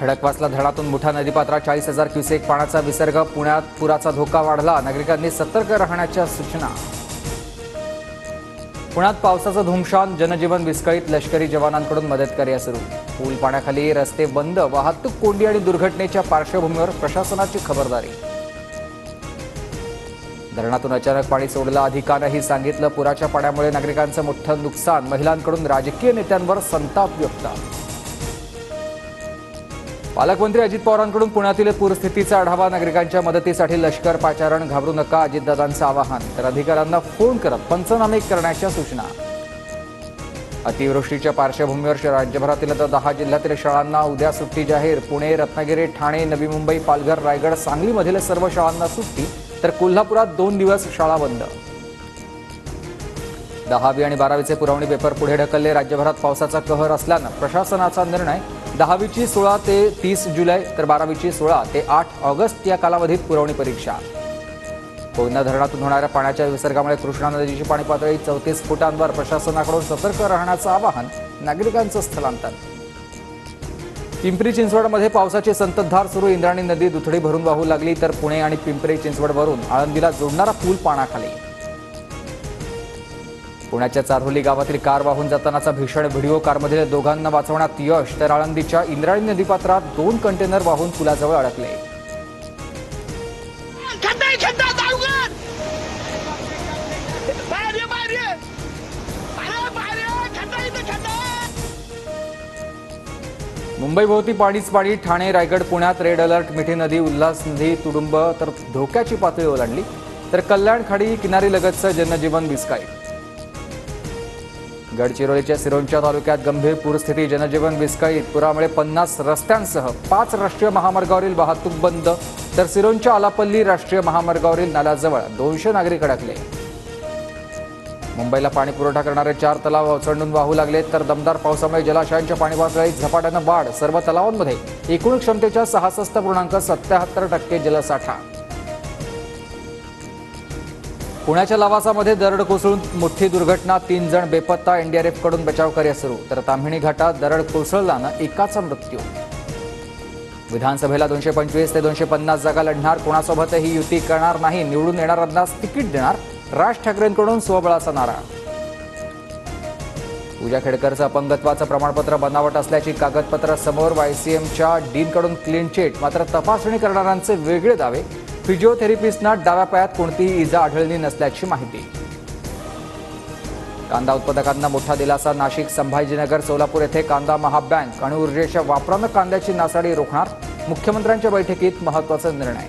खडकवासला धरणातून मुठा नदीपात्रात 40,000 क्युसेक पाण्याचा विसर्ग. पुण्यात पुराचा धोका वाढला. नागरिकांनी सतर्क राहण्याच्या सूचना. पुण्यात पावसाचं धुमशान. जनजीवन विस्कळीत. लष्करी जवानांकडून मदतकार्य सुरू. पूल पाण्याखाली. रस्ते बंद. वाहतूक कोंडी आणि दुर्घटनेच्या पार्श्वभूमीवर प्रशासनाची खबरदारी. धरणातून अचानक पाणी सोडलं. अधिकाऱ्यांनी सांगितलं. पुराच्या पाण्यामुळे नागरिकांचं मोठं नुकसान. महिलांकडून राजकीय नेत्यांवर संताप व्यक्त. पालकमंत्री अजित पवारांकडून पुण्यातील पूरस्थितीचा आढावा. नागरिकांच्या मदतीसाठी लष्कर पाचारण. घाबरू नका, अजितदादांचं आवाहन. तर अधिकाऱ्यांना फोन करत पंचनामे करण्याच्या सूचना. अतिवृष्टीच्या पार्श्वभूमीवर राज्यभरातील 10 जिल्ह्यातील शाळांना उद्या सुट्टी जाहीर. पुणे, रत्नागिरी, ठाणे, नवी मुंबई, पालघर, रायगड, सांगलीमधील सर्व शाळांना सुट्टी. तर कोल्हापुरात 2 दिवस शाळा बंद. 10वी आणि 12वीचे पुरवणी पेपर पुढे ढकलले. राज्यभरात पावसाचा कहर असल्यानं प्रशासनाचा निर्णय. 10वीची 16 ते 30 जुलै तर 12वीची 16 ते 8 ऑगस्ट या कालावधीत पुरवणी परीक्षा. कोयना धरणातून होणाऱ्या पाण्याच्या विसर्गामुळे कृष्णा नदीची पाणी पातळी 34 फुटांवर. प्रशासनाकडून सतर्क राहण्याचं आवाहन. नागरिकांचं स्थलांतर. पिंपरी चिंचवडमध्ये पावसाची संततधार सुरू. इंद्रायणी नदी दुथडी भरून वाहू लागली. तर पुणे आणि पिंपरी चिंचवडवरून आळंदीला जोडणारा पूल पाण्याखाली. पुण्याच्या चारोली गावातील कार वाहून जातानाचा भीषण व्हिडिओ. कारमधील दोघांना वाचवण्यात यश. तर आळंदीच्या इंद्रायणी नदीपात्रात 2 कंटेनर वाहून पुलाजवळ अडकले. मुंबईभोवती पाणीच पाणी. ठाणे, रायगड, पुण्यात रेड अलर्ट. मिठी नदी, उल्हास नदी, तुडुंब तर धोक्याची पातळी ओलांडली. तर कल्याण खाडी किनारी लगतचं जनजीवन विस्कळीत. गडचिरोलीच्या सिरोंचा तालुक्यात गंभीर पूरस्थिती. जनजीवन विस्कळीत. पुरामुळे 50 रस्त्यांसह 5 राष्ट्रीय महामार्गावरील वाहतूक बंद. तर सिरोंचा आलापल्ली राष्ट्रीय महामार्गावरील नाल्याजवळ 200 नागरिक अडकले. मुंबईला पाणी पुरवठा करणारे 4 तलाव ओसंडून वाहू लागले. तर दमदार पावसामुळे जलाशयांच्या पाणी पातळीत झपाट्यानं वाढ. सर्व तलावांमध्ये एकूण क्षमतेच्या 66.77% जलसाठा. पुण्याच्या लवासामध्ये दरड कोसळून मोठी दुर्घटना. 3 जण बेपत्ता. एनडीआरएफकडून बचावकार्य सुरू. तर ताम्हिणी घाटात दरड कोसळल्यानं एकाचा मृत्यू. विधानसभेला 225 ते 250 जागा लढणार. कोणासोबतही युती करणार नाही. निवडून येणाऱ्यांनाच तिकीट देणार. राज ठाकरेंकडून स्वबळाचा नारा. पूजा खेडकरचं अपंगत्वाचं प्रमाणपत्र बनावट असल्याची कागदपत्र समोर. वायसीएमच्या डीनकडून क्लीन चिट. मात्र तपासणी करणाऱ्यांचे वेगळे दावे. फिजिओथेरपिस्टना डाव्या पायात कोणतीही इजा आढळली नसल्याची माहिती. कांदा उत्पादकांना मोठा दिलासा. नाशिक, संभाजीनगर, सोलापूर येथे कांदा महाबँक. अणुऊर्जेच्या वापरानं कांद्याची नासाडी रोखणार. मुख्यमंत्र्यांच्या बैठकीत महत्त्वाचा निर्णय.